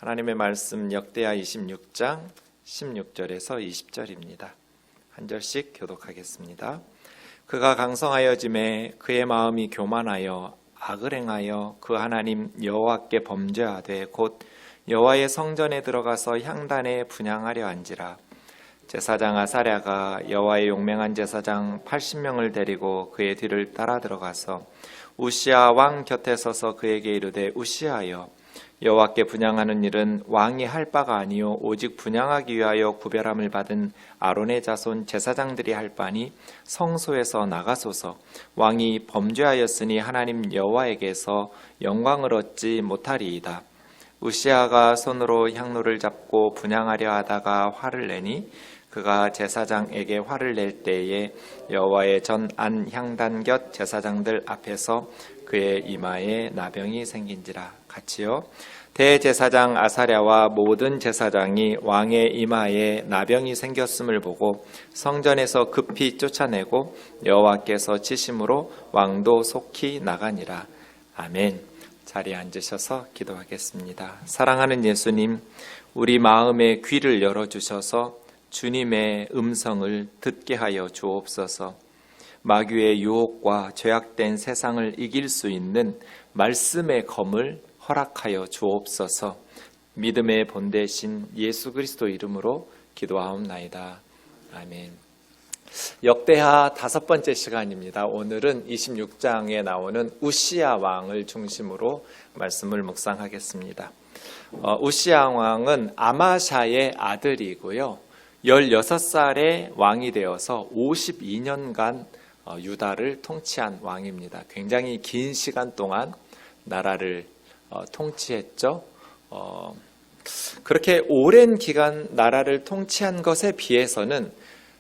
하나님의 말씀 역대하 26장 16절에서 20절입니다. 한 절씩 교독하겠습니다. 그가 강성하여짐에 그의 마음이 교만하여 악을 행하여 그 하나님 여호와께 범죄하되 곧 여호와의 성전에 들어가서 향단에 분향하려 한지라. 제사장 아사랴가 여호와의 용맹한 제사장 80명을 데리고 그의 뒤를 따라 들어가서 우시아 왕 곁에 서서 그에게 이르되 우시아여, 여호와께 분향하는 일은 왕이 할 바가 아니요 오직 분향하기 위하여 구별함을 받은 아론의 자손 제사장들이 할 바니 성소에서 나가소서. 왕이 범죄하였으니 하나님 여호와에게서 영광을 얻지 못하리이다. 우시아가 손으로 향로를 잡고 분향하려 하다가 화를 내니 그가 제사장에게 화를 낼 때에 여호와의 전 안 향단 곁 제사장들 앞에서 그의 이마에 나병이 생긴지라. 같이요. 대제사장 아사랴와 모든 제사장이 왕의 이마에 나병이 생겼음을 보고 성전에서 급히 쫓아내고 여호와께서 치심으로 왕도 속히 나가니라. 아멘. 자리에 앉으셔서 기도하겠습니다. 사랑하는 예수님, 우리 마음의 귀를 열어주셔서 주님의 음성을 듣게 하여 주옵소서. 마귀의 유혹과 죄악된 세상을 이길 수 있는 말씀의 검을 허락하여 주옵소서. 믿음의 본대신 예수 그리스도 이름으로 기도하옵나이다. 아멘. 역대하 5번째 시간입니다. 오늘은 26장에 나오는 우시아 왕을 중심으로 말씀을 묵상하겠습니다. 우시아 왕은 아마샤의 아들이고요. 16살에 왕이 되어서 52년간 유다를 통치한 왕입니다. 굉장히 긴 시간 동안 나라를 통치했죠. 그렇게 오랜 기간 나라를 통치한 것에 비해서는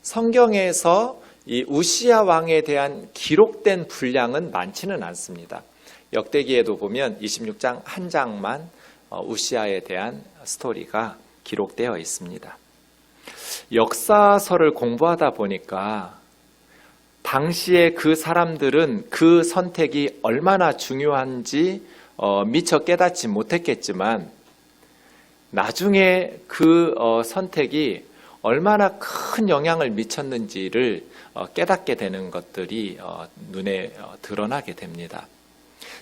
성경에서 이 우시아 왕에 대한 기록된 분량은 많지는 않습니다. 역대기에도 보면 26장 한 장만 우시아에 대한 스토리가 기록되어 있습니다. 역사서를 공부하다 보니까 당시에 그 사람들은 그 선택이 얼마나 중요한지 미처 깨닫지 못했겠지만 나중에 그 선택이 얼마나 큰 영향을 미쳤는지를 깨닫게 되는 것들이 눈에 드러나게 됩니다.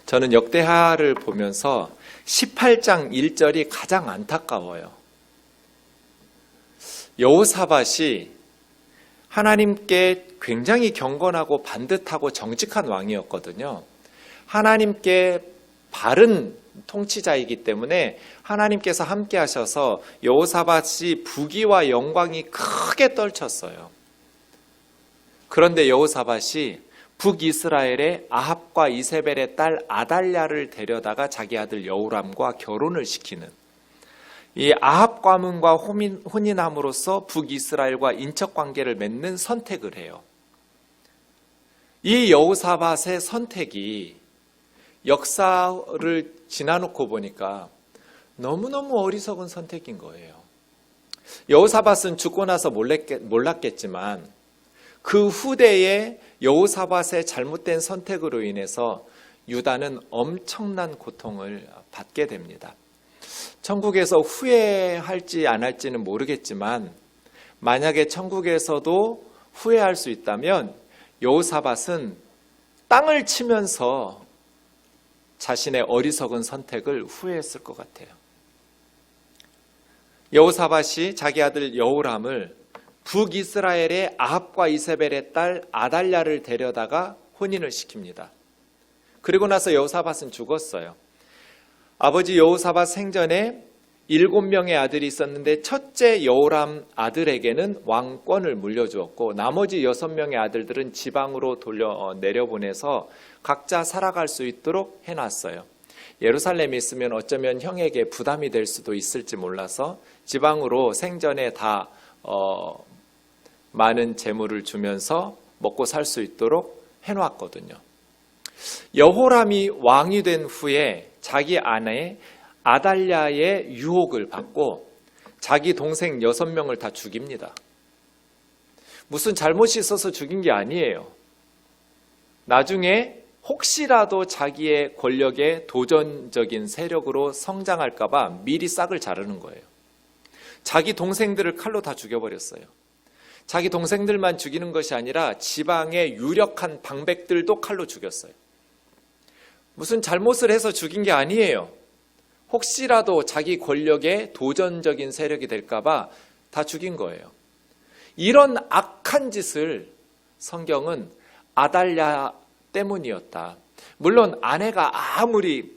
저는 역대하를 보면서 18장 1절이 가장 안타까워요. 여호사밧이 하나님께 굉장히 경건하고 반듯하고 정직한 왕이었거든요. 하나님께 바른 통치자이기 때문에 하나님께서 함께 하셔서 여호사밧이 부귀와 영광이 크게 떨쳤어요. 그런데 여호사밧이 북이스라엘의 아합과 이세벨의 딸 아달랴를 데려다가 자기 아들 여호람과 결혼을 시키는, 이 아합 가문과 혼인함으로써 북이스라엘과 인척관계를 맺는 선택을 해요. 이 여호사밧의 선택이 역사를 지나놓고 보니까 너무너무 어리석은 선택인 거예요. 여호사밧은 죽고 나서 몰랐겠지만 그 후대에 여호사밧의 잘못된 선택으로 인해서 유다는 엄청난 고통을 받게 됩니다. 천국에서 후회할지 안 할지는 모르겠지만 만약에 천국에서도 후회할 수 있다면 여호사밧은 땅을 치면서 자신의 어리석은 선택을 후회했을 것 같아요. 여호사밧이 자기 아들 여호람을 북이스라엘의 아합과 이세벨의 딸 아달랴를 데려다가 혼인을 시킵니다. 그리고 나서 여호사밧은 죽었어요. 아버지 여호사밧 생전에 7명의 아들이 있었는데 첫째 여호람 아들에게는 왕권을 물려주었고 나머지 6명의 아들들은 지방으로 내려보내서 각자 살아갈 수 있도록 해놨어요. 예루살렘에 있으면 어쩌면 형에게 부담이 될 수도 있을지 몰라서 지방으로 생전에 다 많은 재물을 주면서 먹고 살 수 있도록 해놨거든요. 여호람이 왕이 된 후에 자기 아내 아달랴의 유혹을 받고 자기 동생 6명을 다 죽입니다. 무슨 잘못이 있어서 죽인 게 아니에요. 나중에 혹시라도 자기의 권력에 도전적인 세력으로 성장할까봐 미리 싹을 자르는 거예요. 자기 동생들을 칼로 다 죽여버렸어요. 자기 동생들만 죽이는 것이 아니라 지방의 유력한 방백들도 칼로 죽였어요. 무슨 잘못을 해서 죽인 게 아니에요. 혹시라도 자기 권력에 도전적인 세력이 될까봐 다 죽인 거예요. 이런 악한 짓을 성경은 아달랴 때문이었다. 물론 아내가 아무리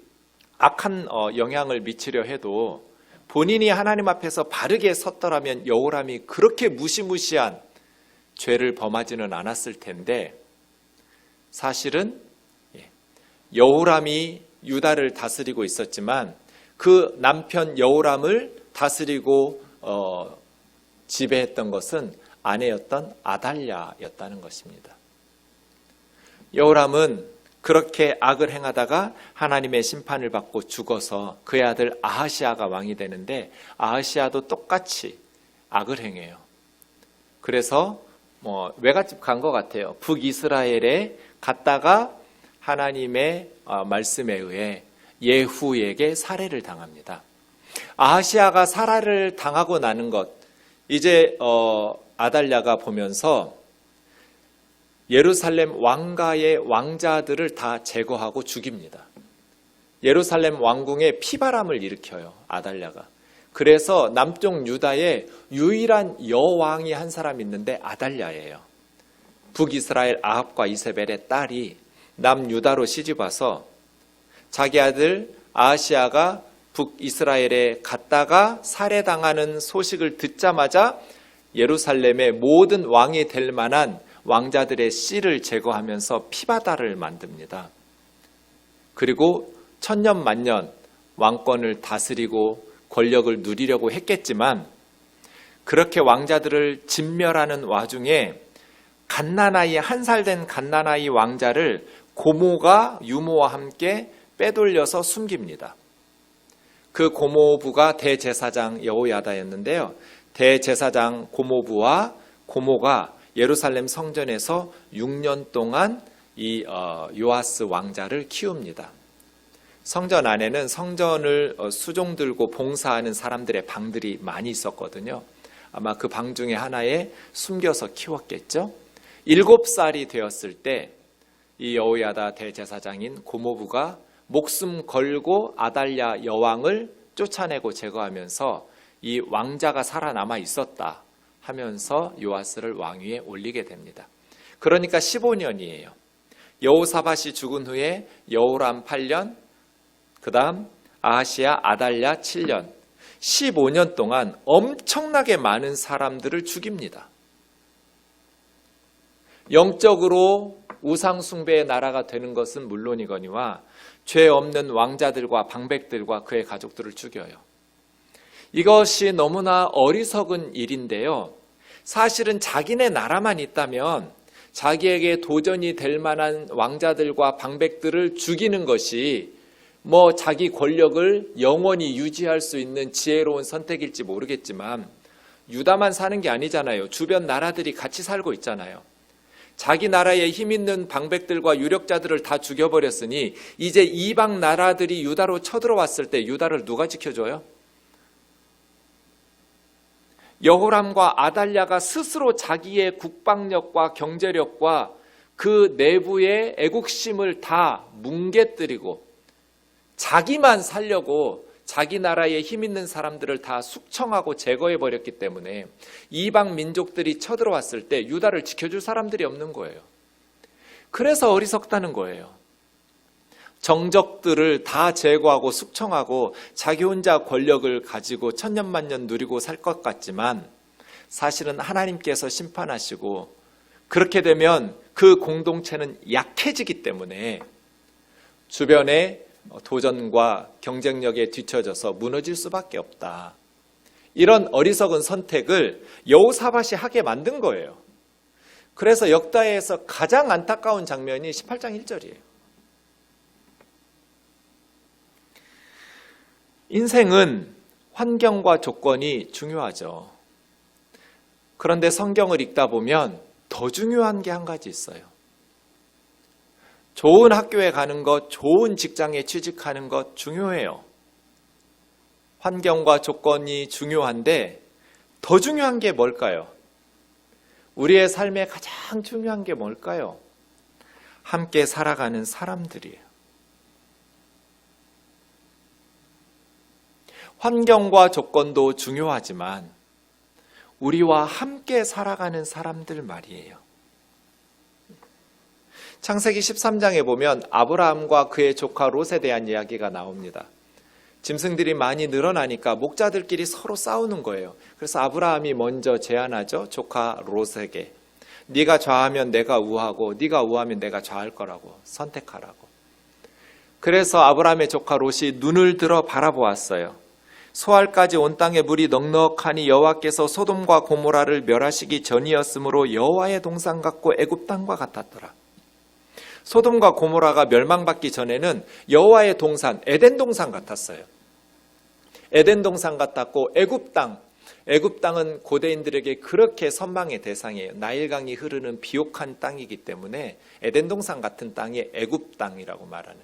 악한 영향을 미치려 해도 본인이 하나님 앞에서 바르게 섰더라면 여호람이 그렇게 무시무시한 죄를 범하지는 않았을 텐데, 사실은 여호람이 유다를 다스리고 있었지만 그 남편 여호람을 다스리고 지배했던 것은 아내였던 아달랴였다는 것입니다. 여호람은 그렇게 악을 행하다가 하나님의 심판을 받고 죽어서 그의 아들 아하시아가 왕이 되는데, 아하시아도 똑같이 악을 행해요. 그래서 외갓집 간 것 같아요. 북이스라엘에 갔다가 하나님의 말씀에 의해 예후에게 살해를 당합니다. 아하시아가 살해를 당하고 나는 것, 이제 아달랴가 보면서 예루살렘 왕가의 왕자들을 다 제거하고 죽입니다. 예루살렘 왕궁에 피바람을 일으켜요, 아달랴가. 그래서 남쪽 유다에 유일한 여왕이 한 사람 있는데 아달랴예요. 북이스라엘 아합과 이세벨의 딸이 남유다로 시집와서 자기 아들 아하시아가 북이스라엘에 갔다가 살해당하는 소식을 듣자마자 예루살렘의 모든 왕이 될 만한 왕자들의 씨를 제거하면서 피바다를 만듭니다. 그리고 천년 만년 왕권을 다스리고 권력을 누리려고 했겠지만, 그렇게 왕자들을 진멸하는 와중에 갓난아이, 1살 된 갓난아이 왕자를 고모가 유모와 함께 빼돌려서 숨깁니다. 그 고모부가 대제사장 여호야다였는데요. 대제사장 고모부와 고모가 예루살렘 성전에서 6년 동안 이 요아스 왕자를 키웁니다. 성전 안에는 성전을 수종 들고 봉사하는 사람들의 방들이 많이 있었거든요. 아마 그 방 중에 하나에 숨겨서 키웠겠죠. 7살이 되었을 때 이 여호야다 대제사장인 고모부가 목숨 걸고 아달랴 여왕을 쫓아내고 제거하면서 이 왕자가 살아남아 있었다 하면서 요아스를 왕위에 올리게 됩니다. 그러니까 15년이에요. 여호사밧이 죽은 후에 여호람 8년, 그 다음 아하시아 아달랴 7년, 15년 동안 엄청나게 많은 사람들을 죽입니다. 영적으로 우상숭배의 나라가 되는 것은 물론이거니와 죄 없는 왕자들과 방백들과 그의 가족들을 죽여요. 이것이 너무나 어리석은 일인데요. 사실은 자기네 나라만 있다면 자기에게 도전이 될 만한 왕자들과 방백들을 죽이는 것이 자기 권력을 영원히 유지할 수 있는 지혜로운 선택일지 모르겠지만, 유다만 사는 게 아니잖아요. 주변 나라들이 같이 살고 있잖아요. 자기 나라에 힘 있는 방백들과 유력자들을 다 죽여버렸으니 이제 이방 나라들이 유다로 쳐들어왔을 때 유다를 누가 지켜줘요? 여호람과 아달랴가 스스로 자기의 국방력과 경제력과 그 내부의 애국심을 다 뭉개뜨리고 자기만 살려고 자기 나라에 힘 있는 사람들을 다 숙청하고 제거해버렸기 때문에 이방 민족들이 쳐들어왔을 때 유다를 지켜줄 사람들이 없는 거예요. 그래서 어리석다는 거예요. 정적들을 다 제거하고 숙청하고 자기 혼자 권력을 가지고 천년만년 누리고 살 것 같지만, 사실은 하나님께서 심판하시고 그렇게 되면 그 공동체는 약해지기 때문에 주변에 도전과 경쟁력에 뒤처져서 무너질 수밖에 없다. 이런 어리석은 선택을 여호사밧이 하게 만든 거예요. 그래서 역다에서 가장 안타까운 장면이 18장 1절이에요. 인생은 환경과 조건이 중요하죠. 그런데 성경을 읽다 보면 더 중요한 게 한 가지 있어요. 좋은 학교에 가는 것, 좋은 직장에 취직하는 것 중요해요. 환경과 조건이 중요한데 더 중요한 게 뭘까요? 우리의 삶에 가장 중요한 게 뭘까요? 함께 살아가는 사람들이에요. 환경과 조건도 중요하지만 우리와 함께 살아가는 사람들 말이에요. 창세기 13장에 보면 아브라함과 그의 조카 롯에 대한 이야기가 나옵니다. 짐승들이 많이 늘어나니까 목자들끼리 서로 싸우는 거예요. 그래서 아브라함이 먼저 제안하죠. 조카 롯에게. 네가 좌하면 내가 우하고 네가 우하면 내가 좌할 거라고 선택하라고. 그래서 아브라함의 조카 롯이 눈을 들어 바라보았어요. 소알까지 온 땅에 물이 넉넉하니 여호와께서 소돔과 고모라를 멸하시기 전이었으므로 여호와의 동산 같고 애굽 땅과 같았더라. 소돔과 고모라가 멸망받기 전에는 여호와의 동산, 에덴 동산 같았어요. 에덴 동산 같았고 애굽 땅은 고대인들에게 그렇게 선망의 대상이에요. 나일강이 흐르는 비옥한 땅이기 때문에 에덴 동산 같은 땅이 애굽 땅이라고 말하는.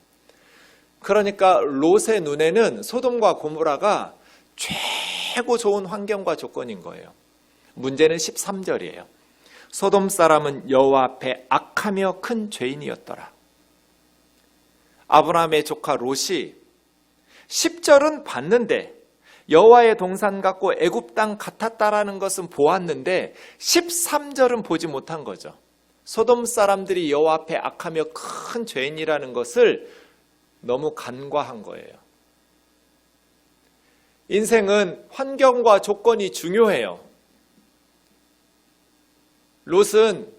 그러니까 롯의 눈에는 소돔과 고모라가 최고 좋은 환경과 조건인 거예요. 문제는 13절이에요. 소돔 사람은 여호와 앞에 악하며 큰 죄인이었더라. 아브라함의 조카 롯이 10절은 봤는데 여호와의 동산 같고 애굽 땅 같았다라는 것은 보았는데 13절은 보지 못한 거죠. 소돔 사람들이 여호와 앞에 악하며 큰 죄인이라는 것을 너무 간과한 거예요. 인생은 환경과 조건이 중요해요. 롯은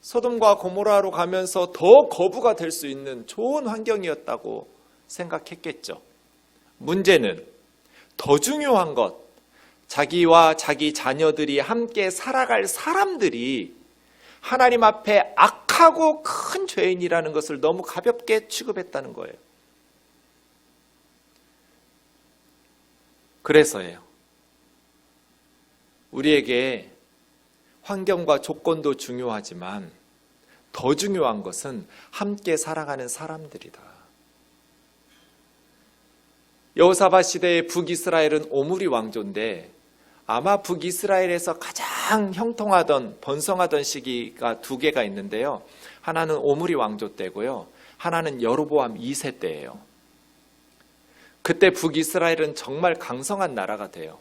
소돔과 고모라로 가면서 더 거부가 될 수 있는 좋은 환경이었다고 생각했겠죠. 문제는 더 중요한 것, 자기와 자기 자녀들이 함께 살아갈 사람들이 하나님 앞에 악하고 큰 죄인이라는 것을 너무 가볍게 취급했다는 거예요. 그래서예요. 우리에게 환경과 조건도 중요하지만 더 중요한 것은 함께 살아가는 사람들이다. 여호사밧 시대의 북이스라엘은 오므리 왕조인데 아마 북이스라엘에서 가장 형통하던 번성하던 시기가 두 개가 있는데요. 하나는 오므리 왕조 때고요. 하나는 여로보암 2세 때예요. 그때 북이스라엘은 정말 강성한 나라가 돼요.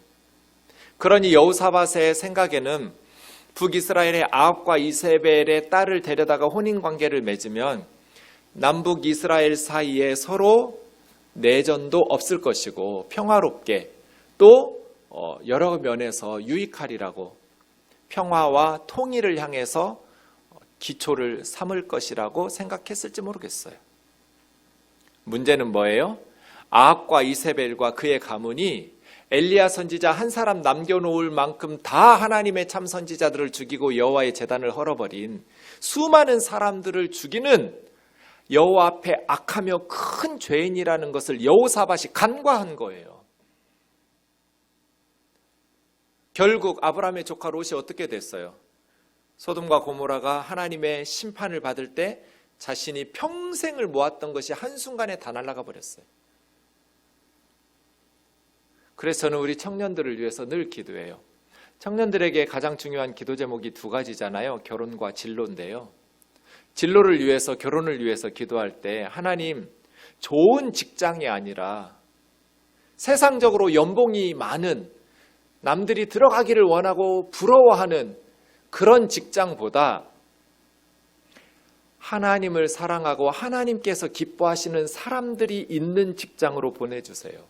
그러니 여호사밧의 생각에는 북이스라엘의 아합과 이세벨의 딸을 데려다가 혼인관계를 맺으면 남북 이스라엘 사이에 서로 내전도 없을 것이고 평화롭게 또 여러 면에서 유익하리라고 평화와 통일을 향해서 기초를 삼을 것이라고 생각했을지 모르겠어요. 문제는 뭐예요? 아합과 이세벨과 그의 가문이 엘리야 선지자 한 사람 남겨놓을 만큼 다 하나님의 참 선지자들을 죽이고 여호와의 제단을 헐어버린 수많은 사람들을 죽이는 여호와 앞에 악하며 큰 죄인이라는 것을 여호사밧이 간과한 거예요. 결국 아브라함의 조카 롯이 어떻게 됐어요? 소돔과 고모라가 하나님의 심판을 받을 때 자신이 평생을 모았던 것이 한순간에 다 날아가 버렸어요. 그래서 저는 우리 청년들을 위해서 늘 기도해요. 청년들에게 가장 중요한 기도 제목이 두 가지잖아요. 결혼과 진로인데요. 진로를 위해서, 결혼을 위해서 기도할 때 하나님, 좋은 직장이 아니라 세상적으로 연봉이 많은 남들이 들어가기를 원하고 부러워하는 그런 직장보다 하나님을 사랑하고 하나님께서 기뻐하시는 사람들이 있는 직장으로 보내주세요.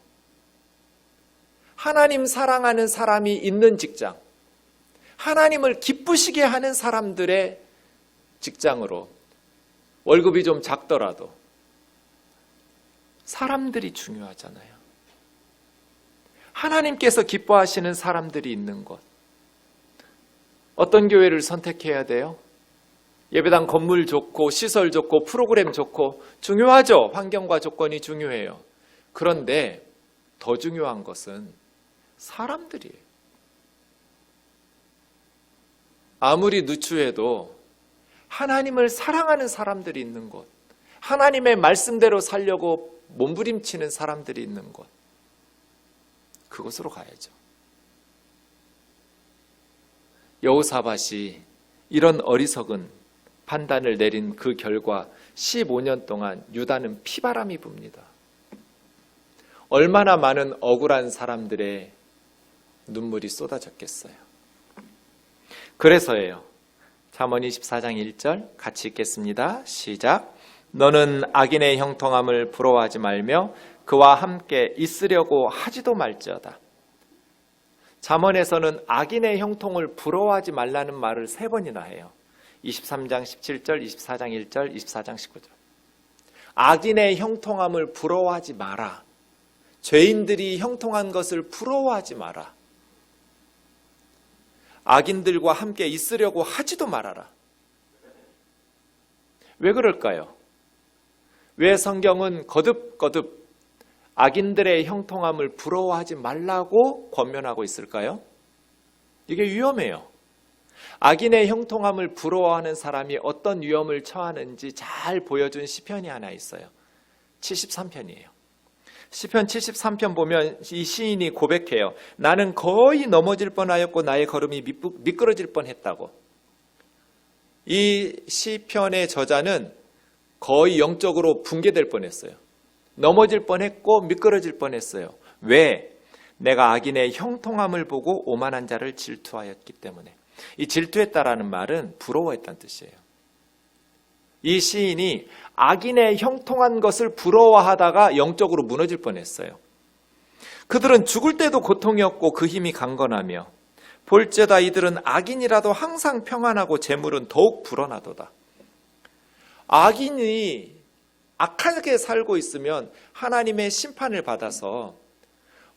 하나님 사랑하는 사람이 있는 직장, 하나님을 기쁘시게 하는 사람들의 직장으로 월급이 좀 작더라도 사람들이 중요하잖아요. 하나님께서 기뻐하시는 사람들이 있는 곳. 어떤 교회를 선택해야 돼요? 예배당 건물 좋고 시설 좋고 프로그램 좋고 중요하죠. 환경과 조건이 중요해요. 그런데 더 중요한 것은 사람들이에요. 아무리 누추해도 하나님을 사랑하는 사람들이 있는 곳, 하나님의 말씀대로 살려고 몸부림치는 사람들이 있는 곳, 그곳으로 가야죠. 여호사밧이 이런 어리석은 판단을 내린 그 결과 15년 동안 유다는 피바람이 붑니다. 얼마나 많은 억울한 사람들의 눈물이 쏟아졌겠어요. 그래서예요. 잠언 24장 1절 같이 읽겠습니다. 시작. 너는 악인의 형통함을 부러워하지 말며 그와 함께 있으려고 하지도 말지어다. 잠언에서는 악인의 형통을 부러워하지 말라는 말을 3번이나 해요. 23장 17절, 24장 1절, 24장 19절. 악인의 형통함을 부러워하지 마라. 죄인들이 형통한 것을 부러워하지 마라. 악인들과 함께 있으려고 하지도 말아라. 왜 그럴까요? 왜 성경은 거듭거듭 악인들의 형통함을 부러워하지 말라고 권면하고 있을까요? 이게 위험해요. 악인의 형통함을 부러워하는 사람이 어떤 위험을 처하는지 잘 보여준 시편이 하나 있어요. 73편이에요. 시편 73편 보면 이 시인이 고백해요. 나는 거의 넘어질 뻔하였고 나의 걸음이 미끄러질 뻔했다고. 이 시편의 저자는 거의 영적으로 붕괴될 뻔했어요. 넘어질 뻔했고 미끄러질 뻔했어요. 왜? 내가 악인의 형통함을 보고 오만한 자를 질투하였기 때문에. 이 질투했다라는 말은 부러워했다는 뜻이에요. 이 시인이 악인의 형통한 것을 부러워하다가 영적으로 무너질 뻔했어요. 그들은 죽을 때도 고통이었고 그 힘이 강건하며 볼지어다 이들은 악인이라도 항상 평안하고 재물은 더욱 불어나도다. 악인이 악하게 살고 있으면 하나님의 심판을 받아서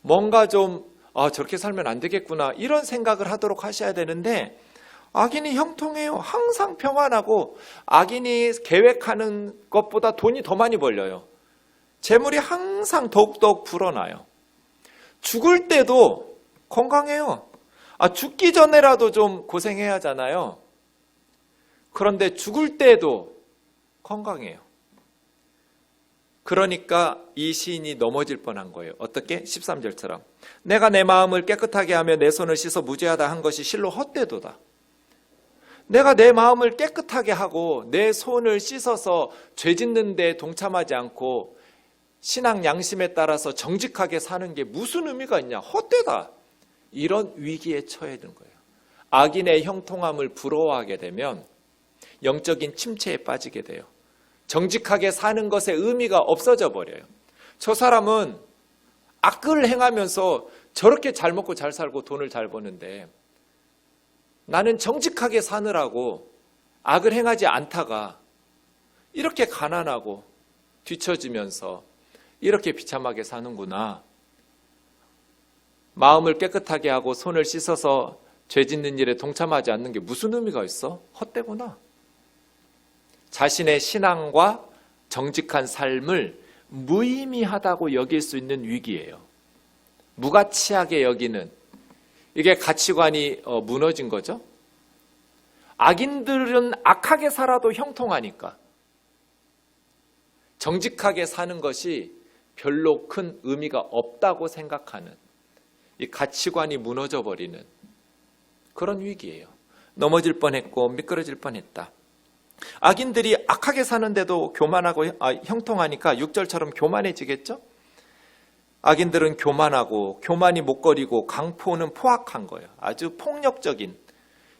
뭔가 좀 저렇게 살면 안 되겠구나 이런 생각을 하도록 하셔야 되는데 악인이 형통해요. 항상 평안하고 악인이 계획하는 것보다 돈이 더 많이 벌려요. 재물이 항상 더욱더욱 불어나요. 죽을 때도 건강해요. 죽기 전에라도 좀 고생해야 하잖아요. 그런데 죽을 때도 건강해요. 그러니까 이 시인이 넘어질 뻔한 거예요. 어떻게? 13절처럼 내가 내 마음을 깨끗하게 하며 내 손을 씻어 무죄하다 한 것이 실로 헛되도다. 내가 내 마음을 깨끗하게 하고 내 손을 씻어서 죄 짓는 데 동참하지 않고 신앙 양심에 따라서 정직하게 사는 게 무슨 의미가 있냐? 헛되다. 이런 위기에 처해 든 거예요. 악인의 형통함을 부러워하게 되면 영적인 침체에 빠지게 돼요. 정직하게 사는 것의 의미가 없어져 버려요. 저 사람은 악을 행하면서 저렇게 잘 먹고 잘 살고 돈을 잘 버는데 나는 정직하게 사느라고 악을 행하지 않다가 이렇게 가난하고 뒤처지면서 이렇게 비참하게 사는구나. 마음을 깨끗하게 하고 손을 씻어서 죄 짓는 일에 동참하지 않는 게 무슨 의미가 있어? 헛되구나. 자신의 신앙과 정직한 삶을 무의미하다고 여길 수 있는 위기예요. 무가치하게 여기는 이게 가치관이 무너진 거죠. 악인들은 악하게 살아도 형통하니까 정직하게 사는 것이 별로 큰 의미가 없다고 생각하는 이 가치관이 무너져 버리는 그런 위기예요. 넘어질 뻔했고 미끄러질 뻔했다. 악인들이 악하게 사는데도 교만하고 형통하니까 6절처럼 교만해지겠죠? 악인들은 교만하고 교만이 목걸이고 강포는 포악한 거예요. 아주 폭력적인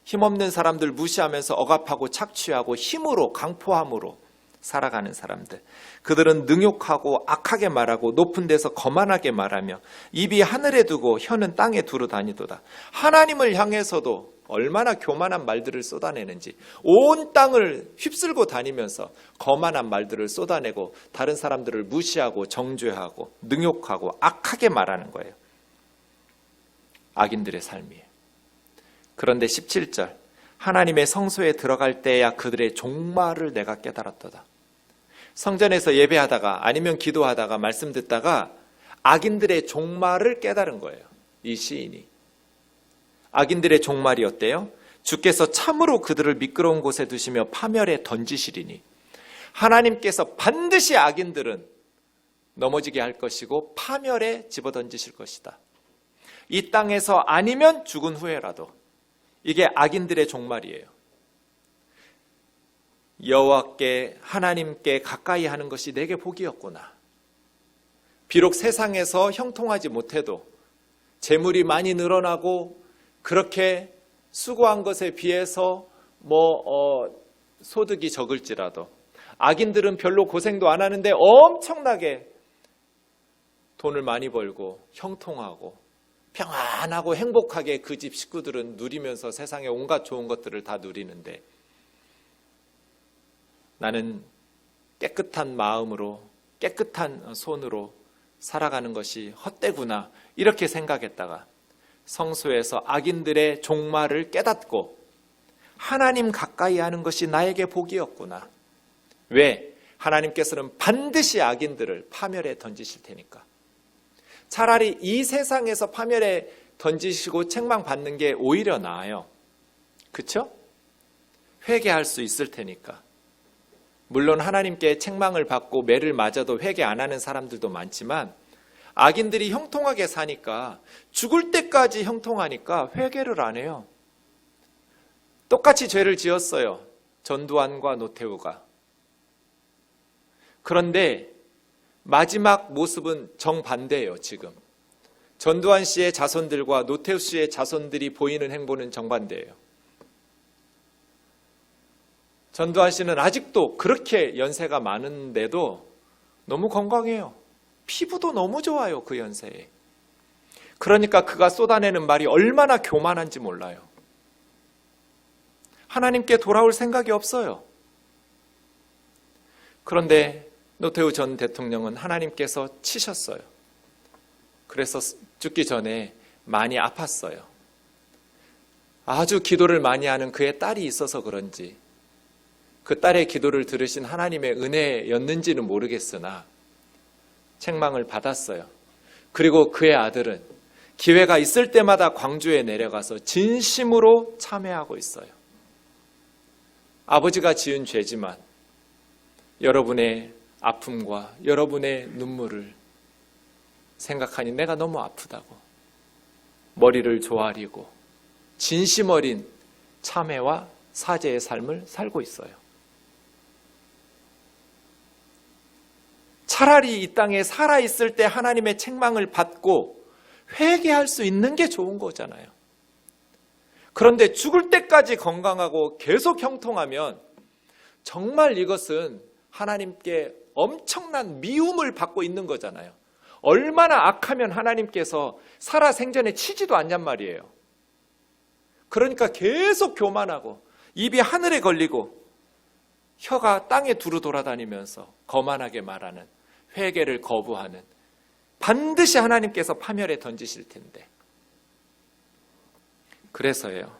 힘없는 사람들 무시하면서 억압하고 착취하고 힘으로 강포함으로 살아가는 사람들. 그들은 능욕하고 악하게 말하고 높은 데서 거만하게 말하며 입이 하늘에 두고 혀는 땅에 두루 다니도다. 하나님을 향해서도 얼마나 교만한 말들을 쏟아내는지 온 땅을 휩쓸고 다니면서 거만한 말들을 쏟아내고 다른 사람들을 무시하고 정죄하고 능욕하고 악하게 말하는 거예요. 악인들의 삶이에요. 그런데 17절 하나님의 성소에 들어갈 때야 그들의 종말을 내가 깨달았도다. 성전에서 예배하다가 아니면 기도하다가 말씀 듣다가 악인들의 종말을 깨달은 거예요. 이 시인이. 악인들의 종말이 어때요? 주께서 참으로 그들을 미끄러운 곳에 두시며 파멸에 던지시리니 하나님께서 반드시 악인들은 넘어지게 할 것이고 파멸에 집어던지실 것이다. 이 땅에서 아니면 죽은 후에라도. 이게 악인들의 종말이에요. 여호와께 하나님께 가까이 하는 것이 내게 복이었구나. 비록 세상에서 형통하지 못해도 재물이 많이 늘어나고 그렇게 수고한 것에 비해서 소득이 적을지라도 악인들은 별로 고생도 안 하는데 엄청나게 돈을 많이 벌고 형통하고 평안하고 행복하게 그 집 식구들은 누리면서 세상의 온갖 좋은 것들을 다 누리는데 나는 깨끗한 마음으로 깨끗한 손으로 살아가는 것이 헛되구나 이렇게 생각했다가 성소에서 악인들의 종말을 깨닫고 하나님 가까이 하는 것이 나에게 복이었구나. 왜? 하나님께서는 반드시 악인들을 파멸에 던지실 테니까. 차라리 이 세상에서 파멸에 던지시고 책망받는 게 오히려 나아요. 그렇죠? 회개할 수 있을 테니까. 물론 하나님께 책망을 받고 매를 맞아도 회개 안 하는 사람들도 많지만 악인들이 형통하게 사니까 죽을 때까지 형통하니까 회개를 안 해요. 똑같이 죄를 지었어요. 전두환과 노태우가. 그런데 마지막 모습은 정반대예요. 지금 전두환 씨의 자손들과 노태우 씨의 자손들이 보이는 행보는 정반대예요. 전두환 씨는 아직도 그렇게 연세가 많은데도 너무 건강해요. 피부도 너무 좋아요. 그 연세에. 그러니까 그가 쏟아내는 말이 얼마나 교만한지 몰라요. 하나님께 돌아올 생각이 없어요. 그런데 노태우 전 대통령은 하나님께서 치셨어요. 그래서 죽기 전에 많이 아팠어요. 아주 기도를 많이 하는 그의 딸이 있어서 그런지 그 딸의 기도를 들으신 하나님의 은혜였는지는 모르겠으나 책망을 받았어요. 그리고 그의 아들은 기회가 있을 때마다 광주에 내려가서 진심으로 참회하고 있어요. 아버지가 지은 죄지만 여러분의 아픔과 여러분의 눈물을 생각하니 내가 너무 아프다고 머리를 조아리고 진심 어린 참회와 사죄의 삶을 살고 있어요. 차라리 이 땅에 살아있을 때 하나님의 책망을 받고 회개할 수 있는 게 좋은 거잖아요. 그런데 죽을 때까지 건강하고 계속 형통하면 정말 이것은 하나님께 엄청난 미움을 받고 있는 거잖아요. 얼마나 악하면 하나님께서 살아 생전에 치지도 않냔 말이에요. 그러니까 계속 교만하고 입이 하늘에 걸리고 혀가 땅에 두루 돌아다니면서 거만하게 말하는, 회개를 거부하는, 반드시 하나님께서 파멸에 던지실 텐데. 그래서요,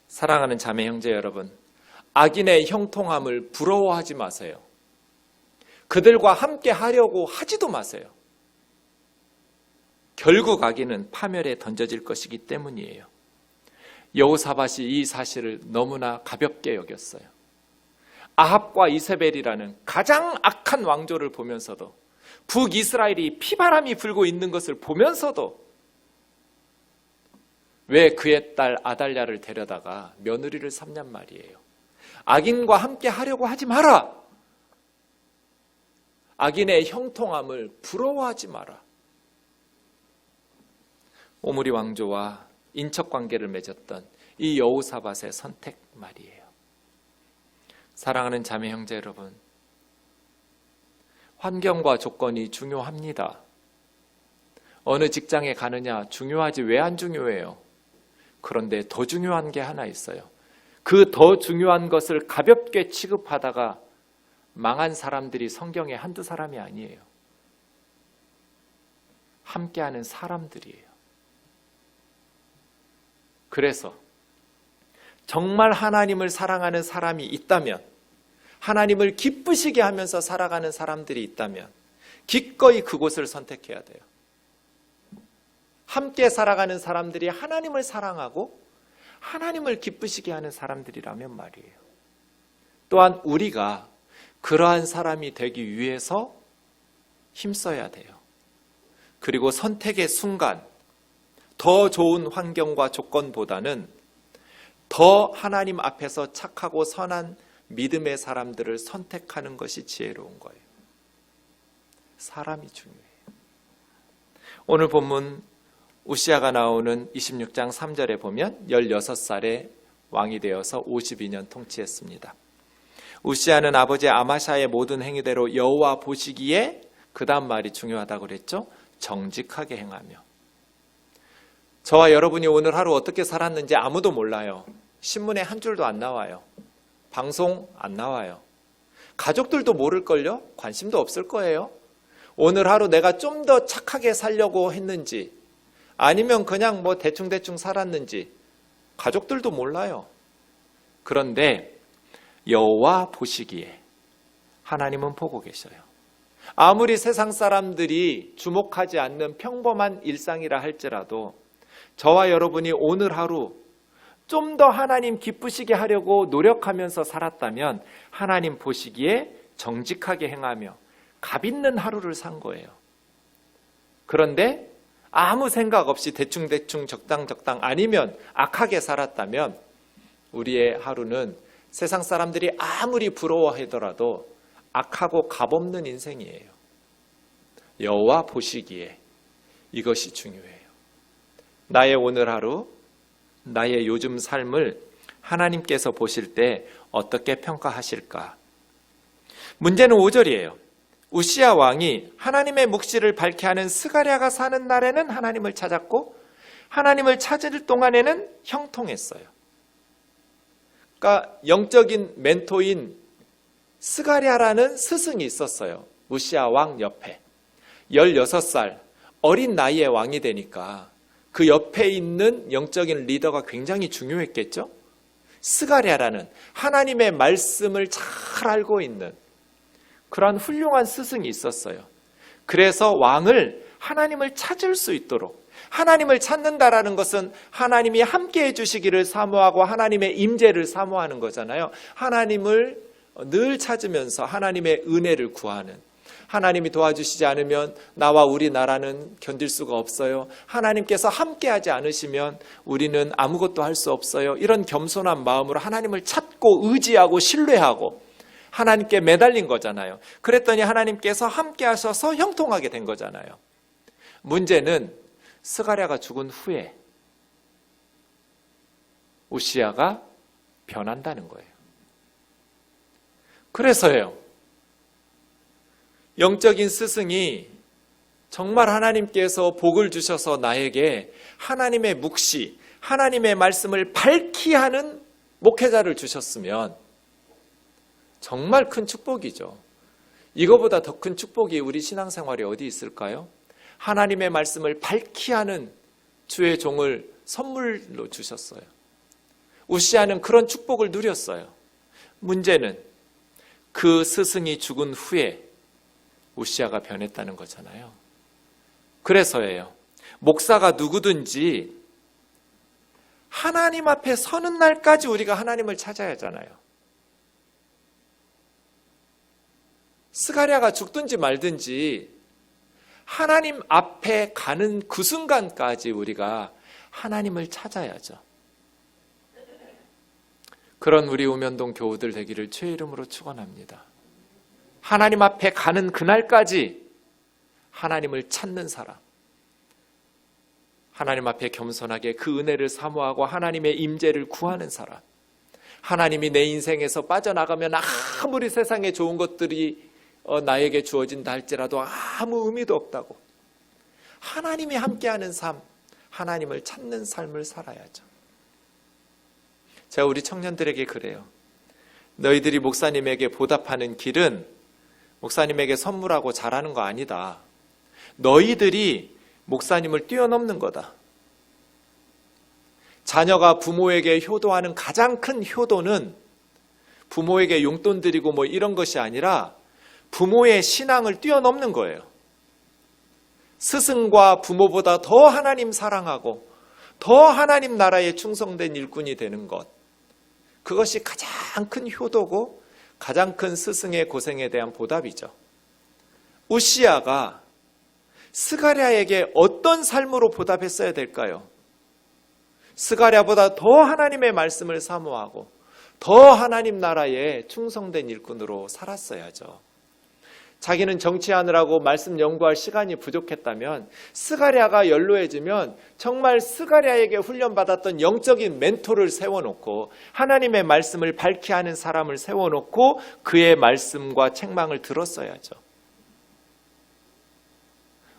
사랑하는 자매 형제 여러분, 악인의 형통함을 부러워하지 마세요. 그들과 함께 하려고 하지도 마세요. 결국 악인은 파멸에 던져질 것이기 때문이에요. 여호사밧이 이 사실을 너무나 가볍게 여겼어요. 아합과 이세벨이라는 가장 악한 왕조를 보면서도, 북이스라엘이 피바람이 불고 있는 것을 보면서도 왜 그의 딸 아달랴를 데려다가 며느리를 삼냔 말이에요. 악인과 함께 하려고 하지 마라. 악인의 형통함을 부러워하지 마라. 오므리 왕조와 인척관계를 맺었던 이 여호사밧의 선택 말이에요. 사랑하는 자매 형제 여러분, 환경과 조건이 중요합니다. 어느 직장에 가느냐 중요하지 왜 안 중요해요? 그런데 더 중요한 게 하나 있어요. 그 더 중요한 것을 가볍게 취급하다가 망한 사람들이 성경에 한두 사람이 아니에요. 함께하는 사람들이에요. 그래서 정말 하나님을 사랑하는 사람이 있다면, 하나님을 기쁘시게 하면서 살아가는 사람들이 있다면 기꺼이 그곳을 선택해야 돼요. 함께 살아가는 사람들이 하나님을 사랑하고 하나님을 기쁘시게 하는 사람들이라면 말이에요. 또한 우리가 그러한 사람이 되기 위해서 힘써야 돼요. 그리고 선택의 순간 더 좋은 환경과 조건보다는 더 하나님 앞에서 착하고 선한 믿음의 사람들을 선택하는 것이 지혜로운 거예요. 사람이 중요해요. 오늘 본문 우시아가 나오는 26장 3절에 보면 16살에 왕이 되어서 52년 통치했습니다. 우시아는 아버지 아마샤의 모든 행위대로 여호와 보시기에, 그 다음 말이 중요하다고 그랬죠. 정직하게 행하며. 저와 여러분이 오늘 하루 어떻게 살았는지 아무도 몰라요. 신문에 한 줄도 안 나와요. 방송 안 나와요. 가족들도 모를걸요? 관심도 없을 거예요. 오늘 하루 내가 좀 더 착하게 살려고 했는지, 아니면 그냥 뭐 대충대충 살았는지 가족들도 몰라요. 그런데 여호와 보시기에 하나님은 보고 계셔요. 아무리 세상 사람들이 주목하지 않는 평범한 일상이라 할지라도 저와 여러분이 오늘 하루 좀 더 하나님 기쁘시게 하려고 노력하면서 살았다면 하나님 보시기에 정직하게 행하며 값 있는 하루를 산 거예요. 그런데 아무 생각 없이 대충대충 적당적당 아니면 악하게 살았다면 우리의 하루는 세상 사람들이 아무리 부러워하더라도 악하고 값없는 인생이에요. 여호와 보시기에 이것이 중요해요. 나의 오늘 하루, 나의 요즘 삶을 하나님께서 보실 때 어떻게 평가하실까? 문제는 5절이에요. 우시아 왕이 하나님의 묵시를 밝게 하는 스가랴가 사는 날에는 하나님을 찾았고 하나님을 찾을 동안에는 형통했어요. 그러니까 영적인 멘토인 스가랴라는 스승이 있었어요. 우시아 왕 옆에. 16살 어린 나이에 왕이 되니까 그 옆에 있는 영적인 리더가 굉장히 중요했겠죠? 스가랴라는 하나님의 말씀을 잘 알고 있는 그러한 훌륭한 스승이 있었어요. 그래서 왕을 하나님을 찾을 수 있도록, 하나님을 찾는다라는 것은 하나님이 함께해 주시기를 사모하고 하나님의 임재를 사모하는 거잖아요. 하나님을 늘 찾으면서 하나님의 은혜를 구하는, 하나님이 도와주시지 않으면 나와 우리 나라는 견딜 수가 없어요. 하나님께서 함께하지 않으시면 우리는 아무것도 할 수 없어요. 이런 겸손한 마음으로 하나님을 찾고 의지하고 신뢰하고 하나님께 매달린 거잖아요. 그랬더니 하나님께서 함께하셔서 형통하게 된 거잖아요. 문제는 스가랴가 죽은 후에 우시아가 변한다는 거예요. 그래서예요. 영적인 스승이 정말 하나님께서 복을 주셔서 나에게 하나님의 묵시, 하나님의 말씀을 밝히 하는 목회자를 주셨으면 정말 큰 축복이죠. 이거보다 더 큰 축복이 우리 신앙생활에 어디 있을까요? 하나님의 말씀을 밝히 하는 주의 종을 선물로 주셨어요. 우시아는 그런 축복을 누렸어요. 문제는 그 스승이 죽은 후에 우시아가 변했다는 거잖아요. 그래서예요. 목사가 누구든지 하나님 앞에 서는 날까지 우리가 하나님을 찾아야 하잖아요. 스가랴가 죽든지 말든지 하나님 앞에 가는 그 순간까지 우리가 하나님을 찾아야죠. 그런 우리 우면동 교우들 되기를 주의 이름으로 축원합니다. 하나님 앞에 가는 그날까지 하나님을 찾는 사람, 하나님 앞에 겸손하게 그 은혜를 사모하고 하나님의 임재를 구하는 사람, 하나님이 내 인생에서 빠져나가면 아무리 세상에 좋은 것들이 나에게 주어진다 할지라도 아무 의미도 없다고 하나님이 함께하는 삶, 하나님을 찾는 삶을 살아야죠. 제가 우리 청년들에게 그래요. 너희들이 목사님에게 보답하는 길은 목사님에게 선물하고 잘하는 거 아니다. 너희들이 목사님을 뛰어넘는 거다. 자녀가 부모에게 효도하는 가장 큰 효도는 부모에게 용돈 드리고 뭐 이런 것이 아니라 부모의 신앙을 뛰어넘는 거예요. 스승과 부모보다 더 하나님 사랑하고 더 하나님 나라에 충성된 일꾼이 되는 것, 그것이 가장 큰 효도고 가장 큰 스승의 고생에 대한 보답이죠. 우시야가 스가랴에게 어떤 삶으로 보답했어야 될까요? 스가랴보다 더 하나님의 말씀을 사모하고 더 하나님 나라에 충성된 일꾼으로 살았어야죠. 자기는 정치하느라고 말씀 연구할 시간이 부족했다면 스가랴가 연로해지면 정말 스가랴에게 훈련받았던 영적인 멘토를 세워놓고 하나님의 말씀을 밝히 하는 사람을 세워놓고 그의 말씀과 책망을 들었어야죠.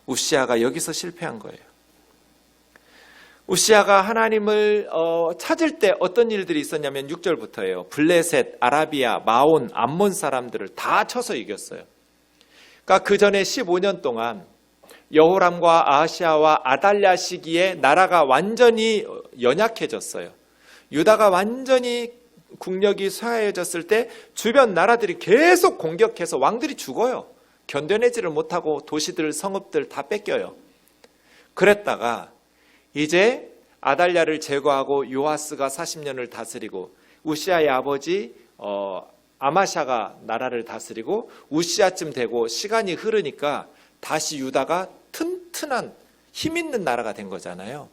우시야가 여기서 실패한 거예요. 우시야가 하나님을 찾을 때 어떤 일들이 있었냐면 6절부터예요. 블레셋, 아라비아, 마온, 암몬 사람들을 다 쳐서 이겼어요. 그러니까 그 전에 15년 동안 여호람과 아하시아와 아달랴 시기에 나라가 완전히 연약해졌어요. 유다가 완전히 국력이 쇠하여졌을 때 주변 나라들이 계속 공격해서 왕들이 죽어요. 견뎌내지를 못하고 도시들, 성읍들 다 뺏겨요. 그랬다가 이제 아달랴를 제거하고 요아스가 40년을 다스리고 우시야의 아버지 아마샤가 나라를 다스리고 우시야쯤 되고 시간이 흐르니까 다시 유다가 튼튼한 힘 있는 나라가 된 거잖아요.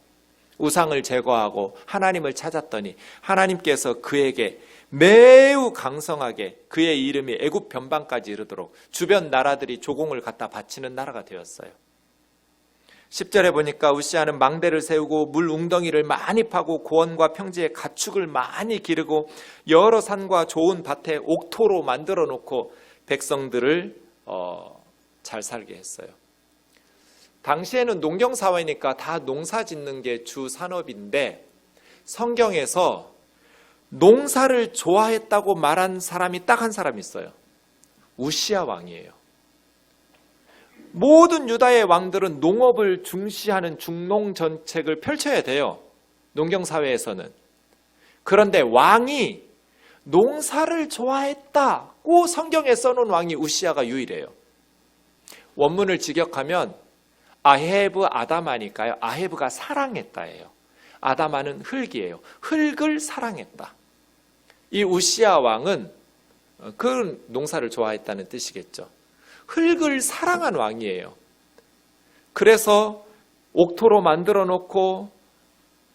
우상을 제거하고 하나님을 찾았더니 하나님께서 그에게 매우 강성하게 그의 이름이 애굽 변방까지 이르도록 주변 나라들이 조공을 갖다 바치는 나라가 되었어요. 10절에 보니까 우시야는 망대를 세우고 물 웅덩이를 많이 파고 고원과 평지에 가축을 많이 기르고 여러 산과 좋은 밭에 옥토로 만들어 놓고 백성들을 잘 살게 했어요. 당시에는 농경사회니까 다 농사 짓는 게 주 산업인데 성경에서 농사를 좋아했다고 말한 사람이 딱 한 사람 있어요. 우시야 왕이에요. 모든 유다의 왕들은 농업을 중시하는 중농 정책을 펼쳐야 돼요. 농경사회에서는. 그런데 왕이 농사를 좋아했다고 성경에 써놓은 왕이 우시야가 유일해요. 원문을 직역하면 아헤브 아다마니까요. 아헤브가 사랑했다예요. 아다마는 흙이에요. 흙을 사랑했다. 이 우시야 왕은 그 농사를 좋아했다는 뜻이겠죠. 흙을 사랑한 왕이에요. 그래서 옥토로 만들어 놓고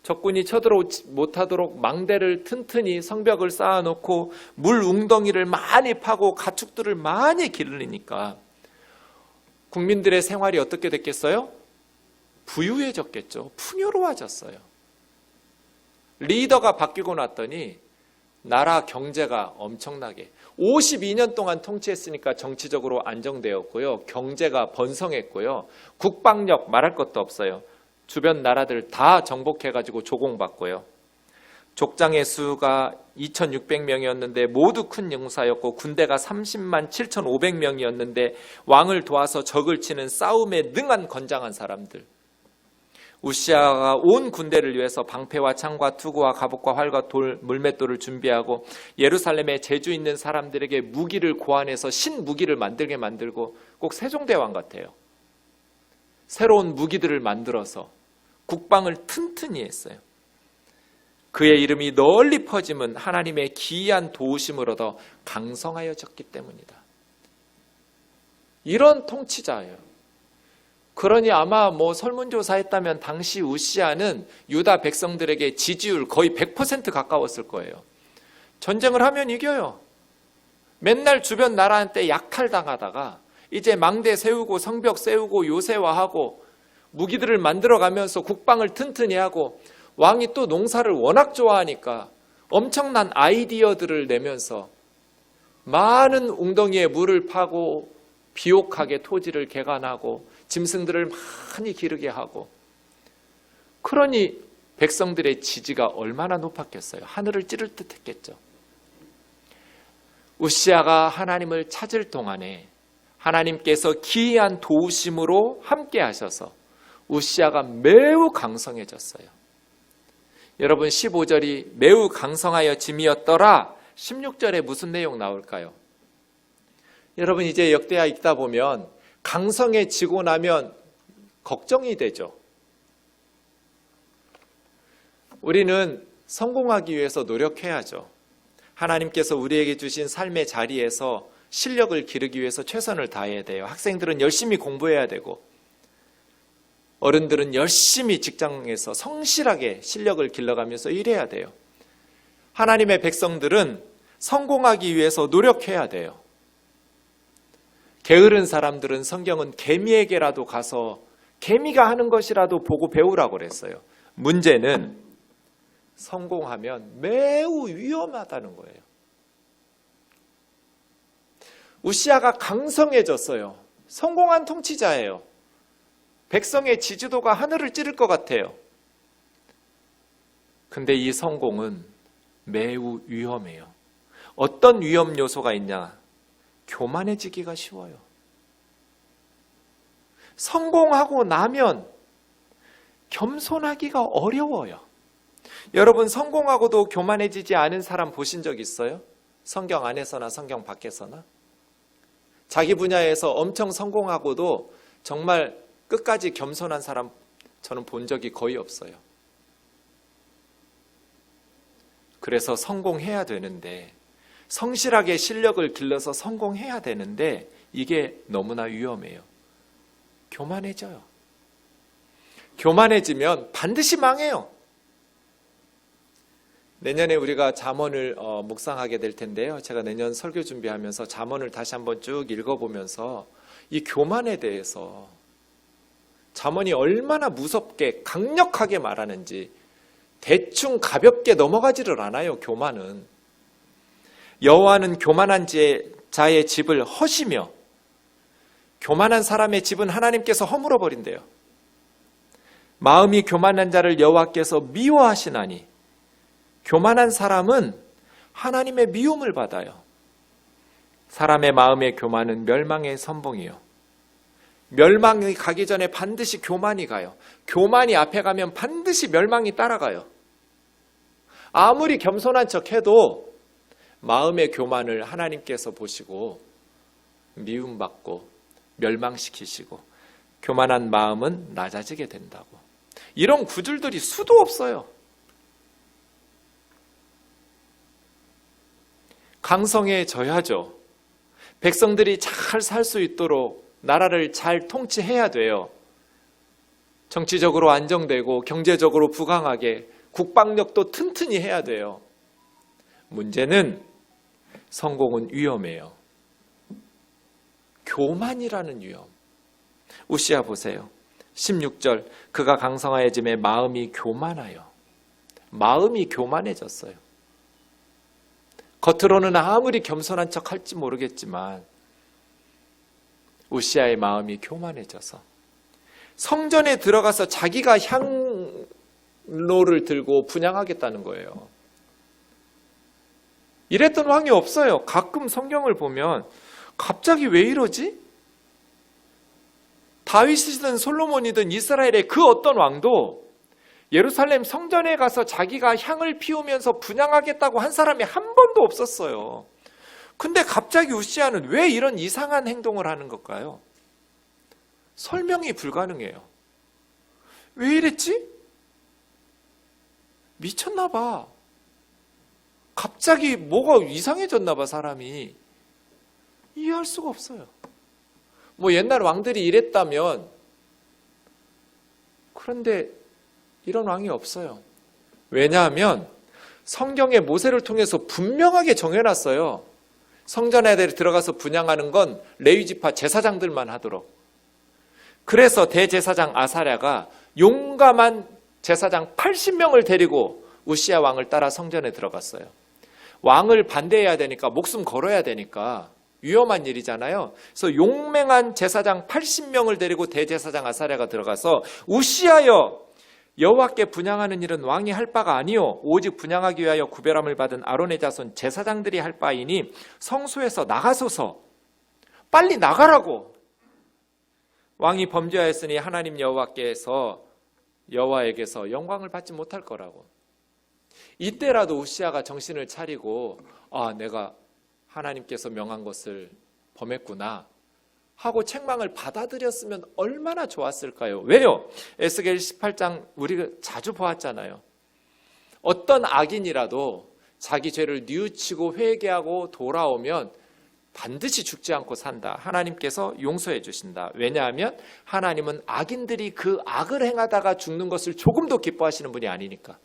적군이 쳐들어오지 못하도록 망대를 튼튼히 성벽을 쌓아놓고 물 웅덩이를 많이 파고 가축들을 많이 기르니까 국민들의 생활이 어떻게 됐겠어요? 부유해졌겠죠. 풍요로워졌어요. 리더가 바뀌고 났더니 나라 경제가 엄청나게 52년 동안 통치했으니까 정치적으로 안정되었고요. 경제가 번성했고요. 국방력 말할 것도 없어요. 주변 나라들 다 정복해가지고 조공받고요. 족장의 수가 2600명이었는데 모두 큰 용사였고 군대가 30만 7500명이었는데 왕을 도와서 적을 치는 싸움에 능한 건장한 사람들. 우시야가 온 군대를 위해서 방패와 창과 투구와 갑옷과 활과 돌, 물맷돌을 준비하고 예루살렘에 재주 있는 사람들에게 무기를 고안해서 신무기를 만들게 만들고 꼭 세종대왕 같아요. 새로운 무기들을 만들어서 국방을 튼튼히 했어요. 그의 이름이 널리 퍼짐은 하나님의 기이한 도우심을 얻어 강성하여졌기 때문이다. 이런 통치자예요. 그러니 아마 설문조사했다면 당시 우시야는 유다 백성들에게 지지율 거의 100% 가까웠을 거예요. 전쟁을 하면 이겨요. 맨날 주변 나라한테 약탈당하다가 이제 망대 세우고 성벽 세우고 요새화하고 무기들을 만들어가면서 국방을 튼튼히 하고 왕이 또 농사를 워낙 좋아하니까 엄청난 아이디어들을 내면서 많은 웅덩이에 물을 파고 비옥하게 토지를 개간하고 짐승들을 많이 기르게 하고 그러니 백성들의 지지가 얼마나 높았겠어요. 하늘을 찌를 듯 했겠죠. 우시야가 하나님을 찾을 동안에 하나님께서 기이한 도우심으로 함께 하셔서 우시야가 매우 강성해졌어요. 여러분 15절이 매우 강성하여 짐이었더라. 16절에 무슨 내용 나올까요? 여러분 이제 역대하 읽다 보면 강성해지고 나면 걱정이 되죠. 우리는 성공하기 위해서 노력해야죠. 하나님께서 우리에게 주신 삶의 자리에서 실력을 기르기 위해서 최선을 다해야 돼요. 학생들은 열심히 공부해야 되고 어른들은 열심히 직장에서 성실하게 실력을 길러가면서 일해야 돼요. 하나님의 백성들은 성공하기 위해서 노력해야 돼요. 게으른 사람들은 성경은 개미에게라도 가서 개미가 하는 것이라도 보고 배우라고 그랬어요. 문제는 성공하면 매우 위험하다는 거예요. 우시아가 강성해졌어요. 성공한 통치자예요. 백성의 지지도가 하늘을 찌를 것 같아요. 근데 이 성공은 매우 위험해요. 어떤 위험 요소가 있냐? 교만해지기가 쉬워요. 성공하고 나면 겸손하기가 어려워요. 여러분, 성공하고도 교만해지지 않은 사람 보신 적 있어요? 성경 안에서나 성경 밖에서나? 자기 분야에서 엄청 성공하고도 정말 끝까지 겸손한 사람 저는 본 적이 거의 없어요. 그래서 성공해야 되는데, 성실하게 실력을 길러서 성공해야 되는데 이게 너무나 위험해요. 교만해져요. 교만해지면 반드시 망해요. 내년에 우리가 잠언을 묵상하게 될 텐데요. 제가 내년 설교 준비하면서 잠언을 다시 한번 쭉 읽어보면서 이 교만에 대해서 잠언이 얼마나 무섭게 강력하게 말하는지, 대충 가볍게 넘어가지를 않아요. 교만은. 여호와는 교만한 자의 집을 허시며 교만한 사람의 집은 하나님께서 허물어 버린대요. 마음이 교만한 자를 여호와께서 미워하시나니 교만한 사람은 하나님의 미움을 받아요. 사람의 마음의 교만은 멸망의 선봉이요. 멸망이 가기 전에 반드시 교만이 가요. 교만이 앞에 가면 반드시 멸망이 따라가요. 아무리 겸손한 척해도 마음의 교만을 하나님께서 보시고 미움받고 멸망시키시고 교만한 마음은 낮아지게 된다고. 이런 구절들이 수도 없어요. 강성해져야죠. 백성들이 잘 살 수 있도록 나라를 잘 통치해야 돼요. 정치적으로 안정되고 경제적으로 부강하게 국방력도 튼튼히 해야 돼요. 문제는 성공은 위험해요. 교만이라는 위험. 우시아 보세요. 16절, 그가 강성하여짐에 마음이 교만하여. 마음이 교만해졌어요. 겉으로는 아무리 겸손한 척 할지 모르겠지만 우시아의 마음이 교만해져서 성전에 들어가서 자기가 향로를 들고 분향하겠다는 거예요. 이랬던 왕이 없어요. 가끔 성경을 보면 갑자기 왜 이러지? 다윗이든 솔로몬이든 이스라엘의 그 어떤 왕도 예루살렘 성전에 가서 자기가 향을 피우면서 분향하겠다고 한 사람이 한 번도 없었어요. 근데 갑자기 우시아는 왜 이런 이상한 행동을 하는 걸까요? 설명이 불가능해요. 왜 이랬지? 미쳤나 봐. 갑자기 뭐가 이상해졌나 봐, 사람이. 이해할 수가 없어요. 뭐 옛날 왕들이 이랬다면, 그런데 이런 왕이 없어요. 왜냐하면 성경의 모세를 통해서 분명하게 정해놨어요. 성전에 들어가서 분향하는 건 레위지파 제사장들만 하도록. 그래서 대제사장 아사랴가 용감한 제사장 80명을 데리고 우시아 왕을 따라 성전에 들어갔어요. 왕을 반대해야 되니까, 목숨 걸어야 되니까 위험한 일이잖아요. 그래서 용맹한 제사장 80명을 데리고 대제사장 아사랴가 들어가서 우시아여, 여호와께 분향하는 일은 왕이 할 바가 아니요 오직 분향하기 위하여 구별함을 받은 아론의 자손 제사장들이 할 바이니 성소에서 나가소서. 빨리 나가라고. 왕이 범죄하였으니 하나님 여호와에게서 영광을 받지 못할 거라고. 이때라도 우시아가 정신을 차리고 내가 하나님께서 명한 것을 범했구나 하고 책망을 받아들였으면 얼마나 좋았을까요? 왜요? 에스겔 18장 우리가 자주 보았잖아요. 어떤 악인이라도 자기 죄를 뉘우치고 회개하고 돌아오면 반드시 죽지 않고 산다. 하나님께서 용서해 주신다. 왜냐하면 하나님은 악인들이 그 악을 행하다가 죽는 것을 조금도 기뻐하시는 분이 아니니까.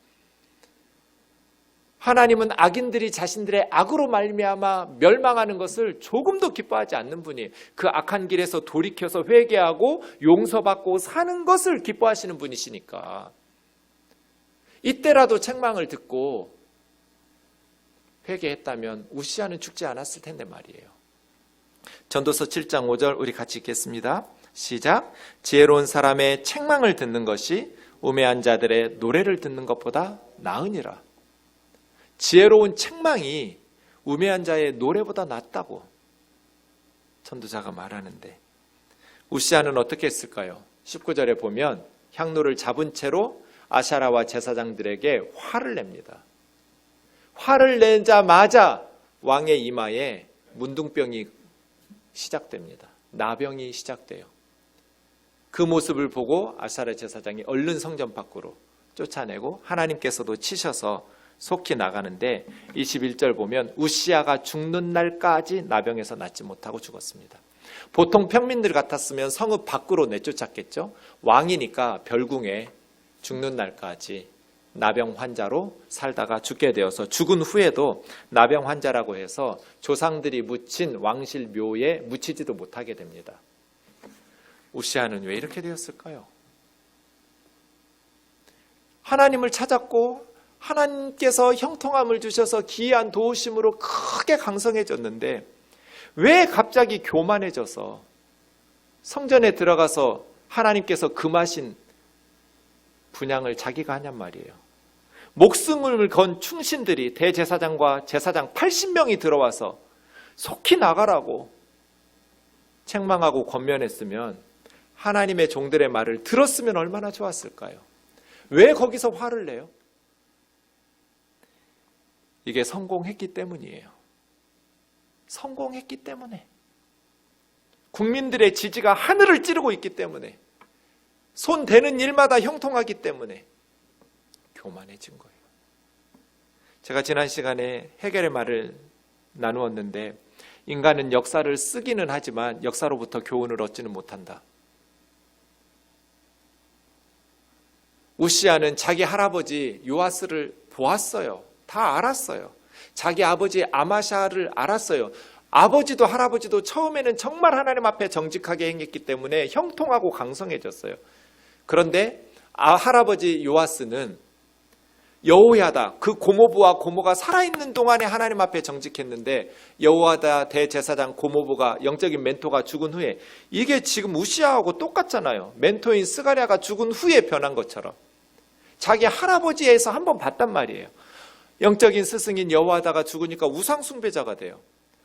하나님은 악인들이 자신들의 악으로 말미암아 멸망하는 것을 조금도 기뻐하지 않는 분이, 그 악한 길에서 돌이켜서 회개하고 용서받고 사는 것을 기뻐하시는 분이시니까 이때라도 책망을 듣고 회개했다면 우시아는 죽지 않았을 텐데 말이에요. 전도서 7장 5절 우리 같이 읽겠습니다. 시작. 지혜로운 사람의 책망을 듣는 것이 우매한 자들의 노래를 듣는 것보다 나으니라. 지혜로운 책망이 우매한 자의 노래보다 낫다고 전도자가 말하는데, 우시아는 어떻게 했을까요? 19절에 보면 향로를 잡은 채로 아샤라와 제사장들에게 화를 냅니다. 화를 내자마자 왕의 이마에 문둥병이 시작됩니다. 나병이 시작돼요. 그 모습을 보고 아샤라 제사장이 얼른 성전 밖으로 쫓아내고 하나님께서도 치셔서 속히 나가는데 21절 보면 우시아가 죽는 날까지 나병에서 낫지 못하고 죽었습니다. 보통 평민들 같았으면 성읍 밖으로 내쫓았겠죠. 왕이니까 별궁에 죽는 날까지 나병 환자로 살다가 죽게 되어서 죽은 후에도 나병 환자라고 해서 조상들이 묻힌 왕실 묘에 묻히지도 못하게 됩니다. 우시아는 왜 이렇게 되었을까요? 하나님을 찾았고 하나님께서 형통함을 주셔서 기이한 도우심으로 크게 강성해졌는데 왜 갑자기 교만해져서 성전에 들어가서 하나님께서 금하신 분향을 자기가 하냔 말이에요. 목숨을 건 충신들이 대제사장과 제사장 80명이 들어와서 속히 나가라고 책망하고 권면했으면 하나님의 종들의 말을 들었으면 얼마나 좋았을까요? 왜 거기서 화를 내요? 이게 성공했기 때문이에요. 성공했기 때문에. 국민들의 지지가 하늘을 찌르고 있기 때문에. 손 대는 일마다 형통하기 때문에 교만해진 거예요. 제가 지난 시간에 헤겔의 말을 나누었는데, 인간은 역사를 쓰기는 하지만 역사로부터 교훈을 얻지는 못한다. 우시아는 자기 할아버지 요아스를 보았어요. 다 알았어요. 자기 아버지 아마샤를 알았어요. 아버지도 할아버지도 처음에는 정말 하나님 앞에 정직하게 행했기 때문에 형통하고 강성해졌어요. 그런데 할아버지 요아스는 여호야다, 그 고모부와 고모가 살아있는 동안에 하나님 앞에 정직했는데, 여호야다 대제사장 고모부가 영적인 멘토가 죽은 후에, 이게 지금 우시아하고 똑같잖아요. 멘토인 스가랴가 죽은 후에 변한 것처럼 자기 할아버지에서 한번 봤단 말이에요. 영적인 스승인 여호야다가 죽으니까 우상 숭배자가 돼요.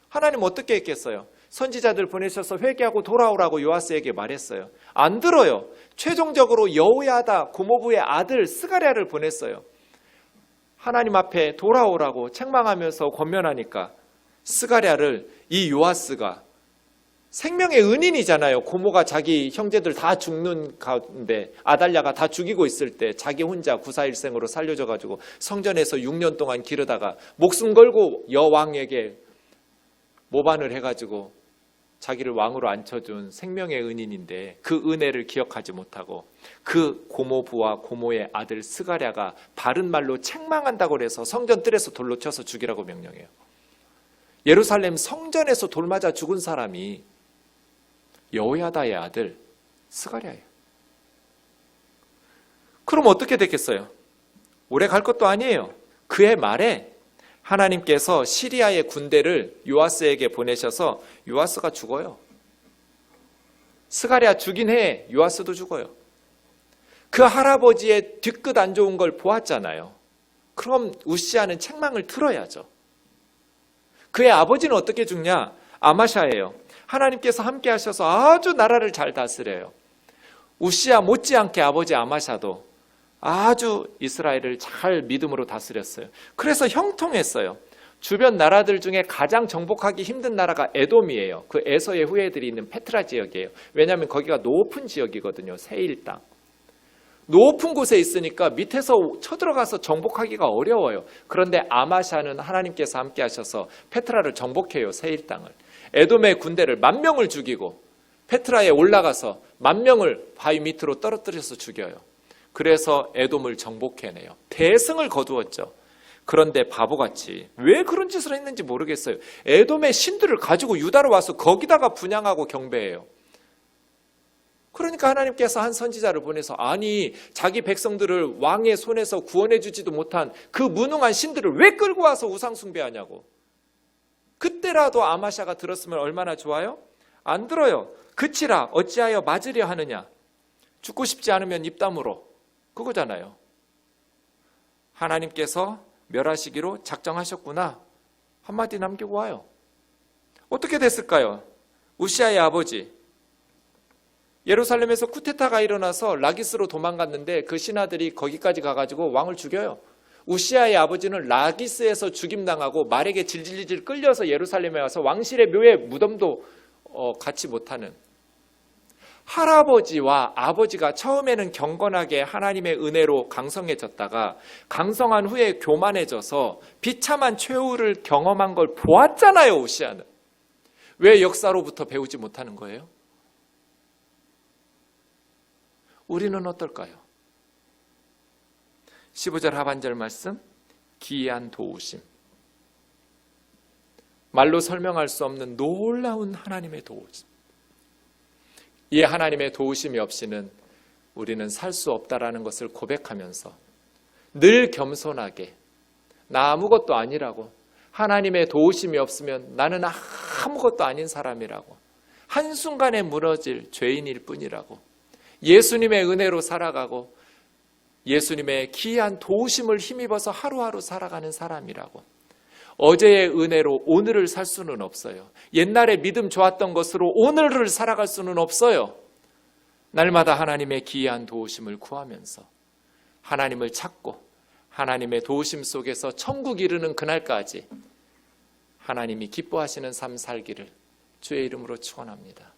하나님 어떻게 했겠어요? 선지자들 보내셔서 회개하고 돌아오라고 요아스에게 말했어요. 안 들어요. 최종적으로 여호야다 고모부의 아들 스가랴를 보냈어요. 하나님 앞에 돌아오라고 책망하면서 권면하니까 스가랴를 이 요아스가, 생명의 은인이잖아요. 고모가 자기 형제들 다 죽는 가운데 아달랴가 다 죽이고 있을 때 자기 혼자 구사일생으로 살려줘가지고 성전에서 6년 동안 기르다가 목숨 걸고 여왕에게 모반을 해가지고 자기를 왕으로 앉혀준 생명의 은인인데 그 은혜를 기억하지 못하고 그 고모부와 고모의 아들 스가랴가 바른 말로 책망한다고 해서 성전 뜰에서 돌로 쳐서 죽이라고 명령해요. 예루살렘 성전에서 돌 맞아 죽은 사람이 여호야다의 아들 스가랴예요. 그럼 어떻게 됐겠어요? 오래 갈 것도 아니에요. 그의 말에 하나님께서 시리아의 군대를 요아스에게 보내셔서 요아스가 죽어요. 스가랴 죽인 해에 요아스도 죽어요. 그 할아버지의 뒤끝 안 좋은 걸 보았잖아요. 그럼 우시아는 책망을 들어야죠. 그의 아버지는 어떻게 죽냐? 아마샤예요. 하나님께서 함께 하셔서 아주 나라를 잘 다스려요. 우시아 못지않게 아버지 아마샤도 아주 이스라엘을 잘 믿음으로 다스렸어요. 그래서 형통했어요. 주변 나라들 중에 가장 정복하기 힘든 나라가 에돔이에요. 그 에서의 후예들이 있는 페트라 지역이에요. 왜냐하면 거기가 높은 지역이거든요. 세일 땅. 높은 곳에 있으니까 밑에서 쳐들어가서 정복하기가 어려워요. 그런데 아마샤는 하나님께서 함께 하셔서 페트라를 정복해요. 세일 땅을. 에돔의 군대를 10,000명을 죽이고 페트라에 올라가서 10,000명을 바위 밑으로 떨어뜨려서 죽여요. 그래서 에돔을 정복해내요. 대승을 거두었죠. 그런데 바보같이 왜 그런 짓을 했는지 모르겠어요. 에돔의 신들을 가지고 유다로 와서 거기다가 분향하고 경배해요. 그러니까 하나님께서 한 선지자를 보내서 아니 자기 백성들을 왕의 손에서 구원해 주지도 못한 그 무능한 신들을 왜 끌고 와서 우상 숭배하냐고. 그때라도 아마샤가 들었으면 얼마나 좋아요? 안 들어요. 그치라 어찌하여 맞으려 하느냐. 죽고 싶지 않으면 입 다물어. 그거잖아요. 하나님께서 멸하시기로 작정하셨구나. 한마디 남기고 와요. 어떻게 됐을까요? 우시아의 아버지 예루살렘에서 쿠데타가 일어나서 라기스로 도망갔는데 그 신하들이 거기까지 가가지고 왕을 죽여요. 우시아의 아버지는 라기스에서 죽임당하고 말에게 질질질 끌려서 예루살렘에 와서 왕실의 묘에 무덤도 갖지 못하는, 할아버지와 아버지가 처음에는 경건하게 하나님의 은혜로 강성해졌다가 강성한 후에 교만해져서 비참한 최후를 경험한 걸 보았잖아요. 우시아는. 왜 역사로부터 배우지 못하는 거예요? 우리는 어떨까요? 15절 하반절 말씀, 기이한 도우심. 말로 설명할 수 없는 놀라운 하나님의 도우심. 이 하나님의 도우심이 없이는 우리는 살 수 없다라는 것을 고백하면서 늘 겸손하게 나 아무것도 아니라고, 하나님의 도우심이 없으면 나는 아무것도 아닌 사람이라고, 한순간에 무너질 죄인일 뿐이라고, 예수님의 은혜로 살아가고 예수님의 기이한 도우심을 힘입어서 하루하루 살아가는 사람이라고, 어제의 은혜로 오늘을 살 수는 없어요. 옛날에 믿음 좋았던 것으로 오늘을 살아갈 수는 없어요. 날마다 하나님의 기이한 도우심을 구하면서 하나님을 찾고 하나님의 도우심 속에서 천국 이르는 그날까지 하나님이 기뻐하시는 삶 살기를 주의 이름으로 축원합니다.